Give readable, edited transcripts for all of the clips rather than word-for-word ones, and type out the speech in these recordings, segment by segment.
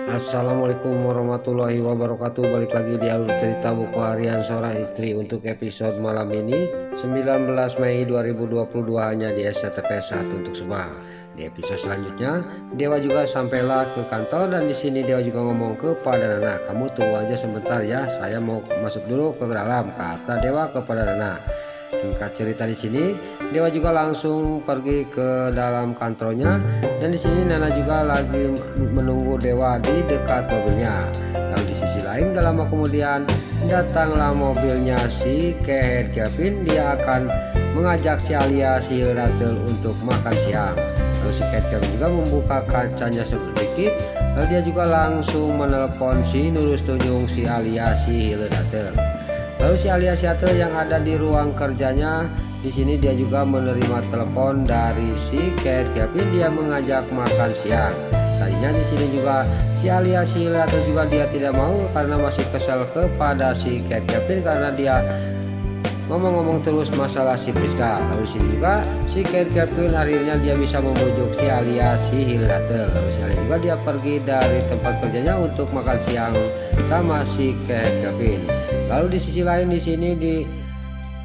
Assalamualaikum warahmatullahi wabarakatuh. Balik lagi di alur cerita buku harian seorang istri untuk episode malam ini 19 Mei 2022 hanya di SCTP 1 untuk semua. Di episode selanjutnya Dewa juga sampailah ke kantor dan di sini Dewa juga ngomong kepada Nana, "Kamu tunggu aja sebentar ya, saya mau masuk dulu ke dalam," kata Dewa kepada Nana. Singkat cerita di sini Dewa juga langsung pergi ke dalam kantornya dan di sini Nana juga lagi menunggu Dewa di dekat mobilnya. Lalu di sisi lain gak lama kemudian datanglah mobilnya si Keher Kelvin. Dia akan mengajak si Alia si Hildatel untuk makan siang. Lalu si Keher Kelvin juga membuka kacanya sedikit. Lalu dia juga langsung menelpon si Nurus Tunjung si Alia si Hildatel. Lalu si Alia Siatel yang ada di ruang kerjanya di sini dia juga menerima telepon dari si Keher Kelvin. Dia mengajak makan siang. Tadinya di sini juga si Alia Siatel juga dia tidak mau karena masih kesal kepada si Keher Kelvin karena dia ngomong-ngomong terus masalah si Priska. Lalu di sini juga si Keher Kelvin akhirnya dia bisa membujuk si Alia si Hildatel. Lalu si Alia juga dia pergi dari tempat kerjanya untuk makan siang sama si Keher Kelvin. Lalu di sisi lain di sini di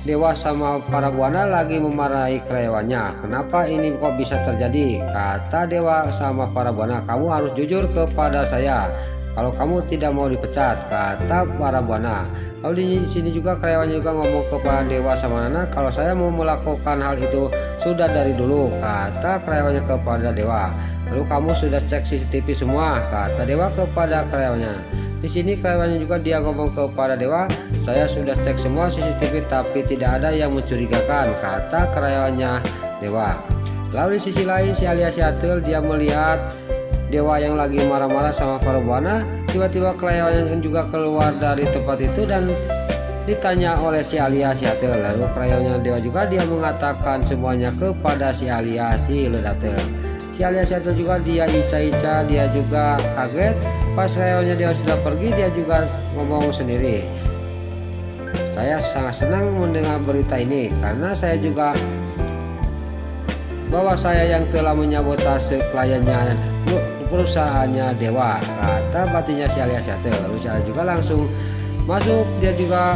Dewa sama para buana lagi memarahi karyawannya. "Kenapa ini kok bisa terjadi?" kata Dewa sama para buana. "Kamu harus jujur kepada saya kalau kamu tidak mau dipecat," kata para buana. Lalu di sini juga karyawannya juga ngomong kepada Dewa sama Nana, "Kalau saya mau melakukan hal itu sudah dari dulu," kata karyawannya kepada Dewa. "Lalu kamu sudah cek CCTV semua?" kata Dewa kepada karyawannya. Di sini karyawannya juga dia ngomong kepada Dewa, "Saya sudah cek semua CCTV tapi tidak ada yang mencurigakan," kata karyawannya Dewa. Lalu di sisi lain si Alia Siatel dia melihat Dewa yang lagi marah-marah sama para buana. Tiba-tiba karyawannya juga keluar dari tempat itu dan ditanya oleh si Alia Siatel. Lalu karyawannya Dewa juga dia mengatakan semuanya kepada si Alia si Hildatel. Si Alia Siatel juga dia ica-ica, dia juga kaget. Pas karyawannya dia sudah pergi, dia juga ngomong sendiri, "Saya sangat senang mendengar berita ini karena saya juga bahwa saya yang telah menyabotase kliennya perusahaannya Dewa," kata batinnya si Alia Siatel. Lalu si Alia juga langsung masuk, dia juga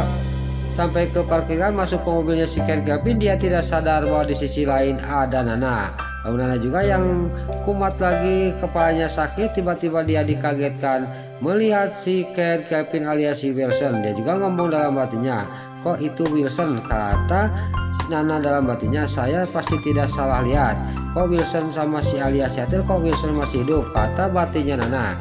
sampai ke parkiran, masuk ke mobilnya si Keher Kelvin. Dia tidak sadar bahwa di sisi lain ada Nana. Lalu Nana juga yang kumat lagi, kepalanya sakit. Tiba-tiba dia dikagetkan melihat si Keher Kelvin alias si Wilson. Dia juga ngomong dalam hatinya, "Kok itu Wilson?" kata Nana dalam hatinya. "Saya pasti tidak salah lihat. Kok Wilson sama si Alia Siatel, kok Wilson masih hidup?" kata batinnya Nana.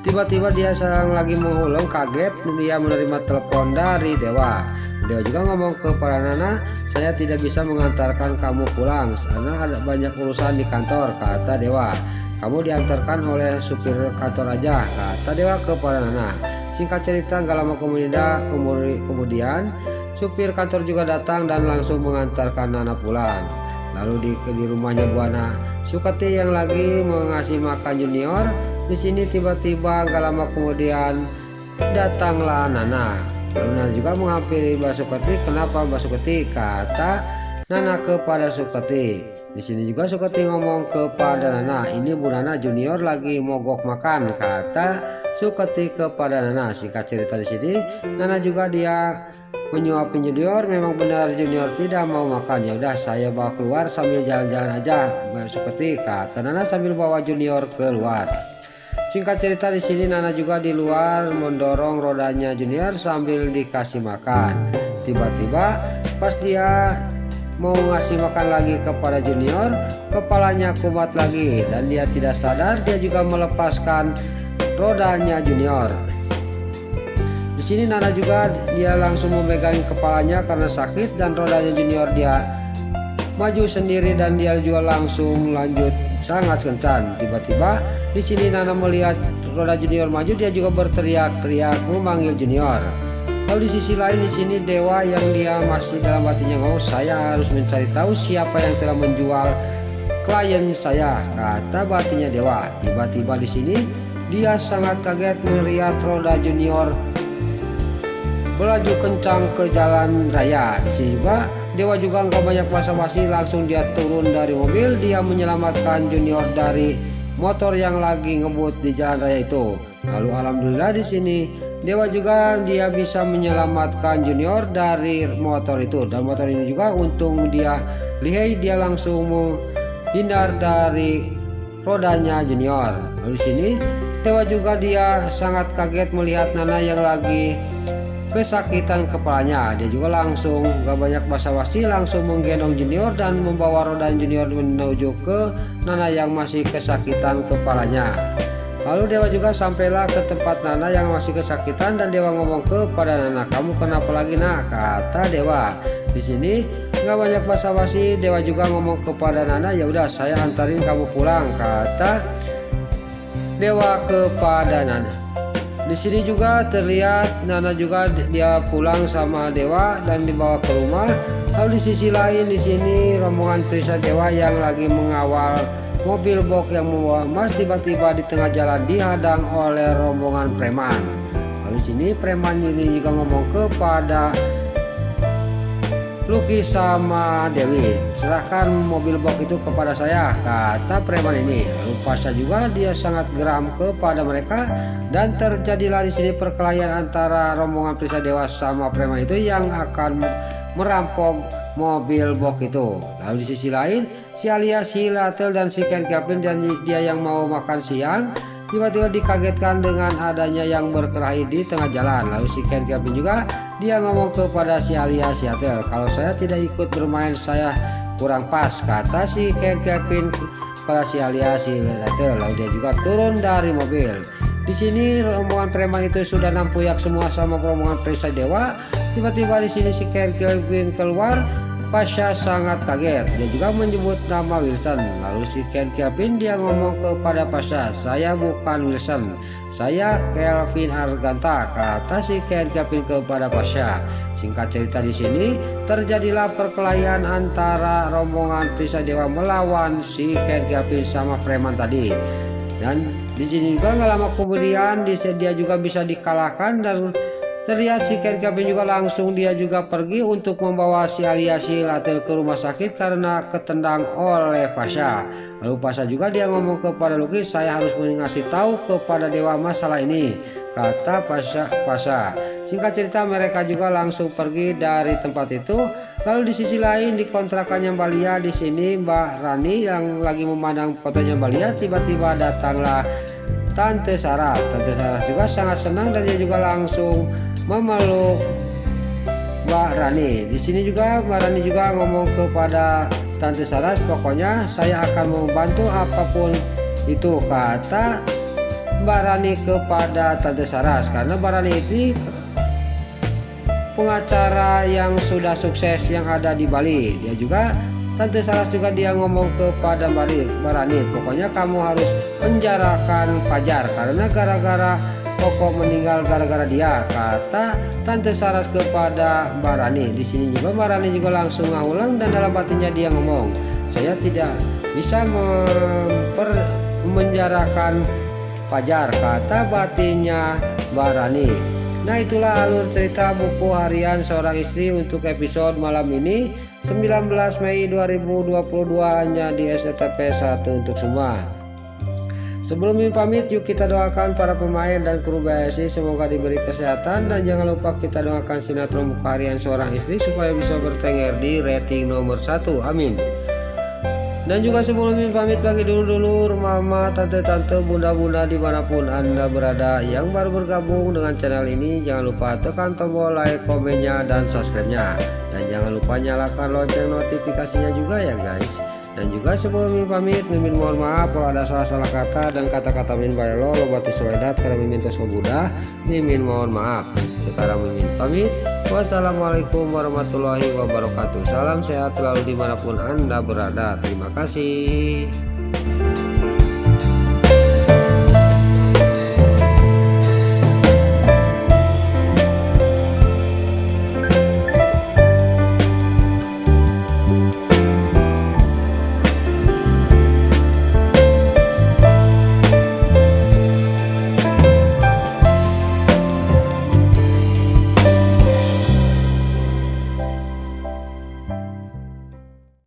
Tiba-tiba dia sedang lagi menghulung kaget, dia menerima telepon dari Dewa. Dewa juga ngomong kepada Nana, "Saya tidak bisa mengantarkan kamu pulang karena ada banyak urusan di kantor," kata Dewa. "Kamu diantarkan oleh supir kantor aja," kata Dewa kepada Nana. Singkat cerita gak lama kemudian supir kantor juga datang dan langsung mengantarkan Nana pulang. Lalu di rumahnya Buana Sukati yang lagi mengasih makan junior. Di sini tiba-tiba gak lama kemudian datanglah Nana. Lalu Nana juga menghampiri Mbak Sukati. "Kenapa Mbak Sukati?" kata Nana kepada Sukati. Di sini juga Sukati ngomong kepada Nana, "Ini Bu Nana junior lagi mogok makan," kata Sukati kepada Nana. Singkat cerita di sini Nana juga dia menyuapin junior. Memang benar junior tidak mau makan. "Ya udah saya bawa keluar sambil jalan-jalan aja Mbak Sukati," kata Nana sambil bawa junior keluar. Singkat cerita di sini Nana juga di luar mendorong rodanya junior sambil dikasih makan. Tiba-tiba pas dia mau ngasih makan lagi kepada junior, kepalanya kumat lagi dan dia tidak sadar. Dia juga melepaskan rodanya junior. Di sini Nana juga dia langsung memegang kepalanya karena sakit dan rodanya junior dia maju sendiri dan dia juga langsung lanjut sangat kencang. Tiba-tiba di sini Nana melihat roda junior maju, dia juga berteriak-teriak memanggil junior. Lalu di sisi lain di sini Dewa yang dia masih dalam hatinya ngomong, "Saya harus mencari tahu siapa yang telah menjual klien saya," kata batinnya Dewa. Tiba-tiba di sini dia sangat kaget melihat roda junior melaju kencang ke jalan raya. Di sini juga Dewa juga nggak banyak basa-basi, langsung dia turun dari mobil. Dia menyelamatkan junior dari motor yang lagi ngebut di jalan raya itu. Lalu alhamdulillah di sini Dewa juga dia bisa menyelamatkan Junior dari motor itu, dan motor ini juga untung dia lihai, dia langsung menghindar dari rodanya Junior. Lalu di sini Dewa juga dia sangat kaget melihat Nana yang lagi kesakitan kepalanya. Dia juga langsung gak banyak basa-basi, langsung menggendong Junior dan membawa roda Junior menuju ke Nana yang masih kesakitan kepalanya. Lalu Dewa juga sampailah ke tempat Nana yang masih kesakitan, dan Dewa ngomong kepada Nana, "Kamu kenapa lagi, Nak?" kata Dewa. Di sini nggak banyak basa-basi, Dewa juga ngomong kepada Nana, "Ya udah, saya antarin kamu pulang," kata Dewa kepada Nana. Di sini juga terlihat Nana juga dia pulang sama Dewa dan dibawa ke rumah. Lalu di sisi lain di sini rombongan Prisa Dewa yang lagi mengawal mobil box yang membawa emas tiba-tiba di tengah jalan dihadang oleh rombongan preman. Lalu di sini preman ini juga ngomong kepada Lucky sama Dewi, "Serahkan mobil box itu kepada saya," kata preman ini. Lalu Pasha juga dia sangat geram kepada mereka, dan terjadilah di sini perkelahian antara rombongan Prisa Dewa sama preman itu yang akan merampok mobil box itu. Lalu di sisi lain si Alia, si Latel dan si Ken Kevin dan dia yang mau makan siang tiba-tiba dikagetkan dengan adanya yang berkelahi di tengah jalan. Lalu si Ken Kevin juga dia ngomong kepada si Alia, si Latel, "Kalau saya tidak ikut bermain saya kurang pas," kata si Ken Kevin kepada si Alia, si Latel. Lalu dia juga turun dari mobil. Di sini rombongan preman itu sudah nampuyak semua sama rombongan Prisa Dewa. Tiba-tiba di sini si Ken Kevin keluar. Pasha sangat kaget, dia juga menyebut nama Wilson. Lalu si Ken Kevin dia ngomong kepada Pasha, "Saya bukan Wilson, saya Kelvin Arganta," kata si Ken Kevin kepada Pasha. Singkat cerita di sini terjadilah perkelahian antara rombongan Prisa Dewa melawan si Ken Kevin sama preman tadi. Dan di sini juga nggak lama kemudian dia juga bisa dikalahkan, dan terlihat si Ken Kevin juga langsung dia juga pergi untuk membawa si Alia, si Latel ke rumah sakit karena ketendang oleh Pasha. Lalu Pasha juga dia ngomong kepada Lucky, "Saya harus mengasih tahu kepada Dewa masalah ini," kata Pasha. Singkat cerita mereka juga langsung pergi dari tempat itu. Lalu di sisi lain di kontrakannya Mbak Lia di sini Mbak Rani yang lagi memandang fotonya Mbak Lia, tiba-tiba datanglah Tante Saras. Tante Saras juga sangat senang dan dia juga langsung memeluk Mbak Rani. Di sini juga Mbak Rani juga ngomong kepada Tante Saras, "Pokoknya saya akan membantu apapun itu," kata Mbak Rani kepada Tante Saras. Karena Mbak Rani ini pengacara yang sudah sukses yang ada di Bali. Dia juga Tante Saras juga dia ngomong kepada Mbak Rani, "Pokoknya kamu harus penjarakan Fajar karena gara-gara Koko meninggal gara-gara dia," kata Tante Saras kepada Mbak Rani. Di sini juga Mbak Rani juga langsung ngulang dan dalam hatinya dia ngomong, "Saya tidak bisa menjarakan Fajar," kata batinnya Mbak Rani. Nah, itulah alur cerita buku harian seorang istri untuk episode malam ini 19 Mei 2022 hanya di SCTP 1 untuk semua. Sebelum pamit, yuk kita doakan para pemain dan kru BSI semoga diberi kesehatan, dan jangan lupa kita doakan sinetron buku harian seorang istri supaya bisa bertengger di rating nomor 1. Amin. Dan juga sebelum pamit, bagi dulur-dulur, mama, tante-tante, bunda-bunda dimanapun anda berada yang baru bergabung dengan channel ini, jangan lupa tekan tombol like, komennya, dan subscribe-nya. Dan jangan lupa nyalakan lonceng notifikasinya juga ya guys. Dan juga sebelum pamit, Mimin mohon maaf kalau ada salah-salah kata dan kata-kata Mimin bayalo lobati soedat karena Mimin tos ngebudah. Mimin mohon maaf. Sekarang Mimin pamit. Wassalamualaikum warahmatullahi wabarakatuh. Salam sehat selalu dimanapun anda berada. Terima kasih.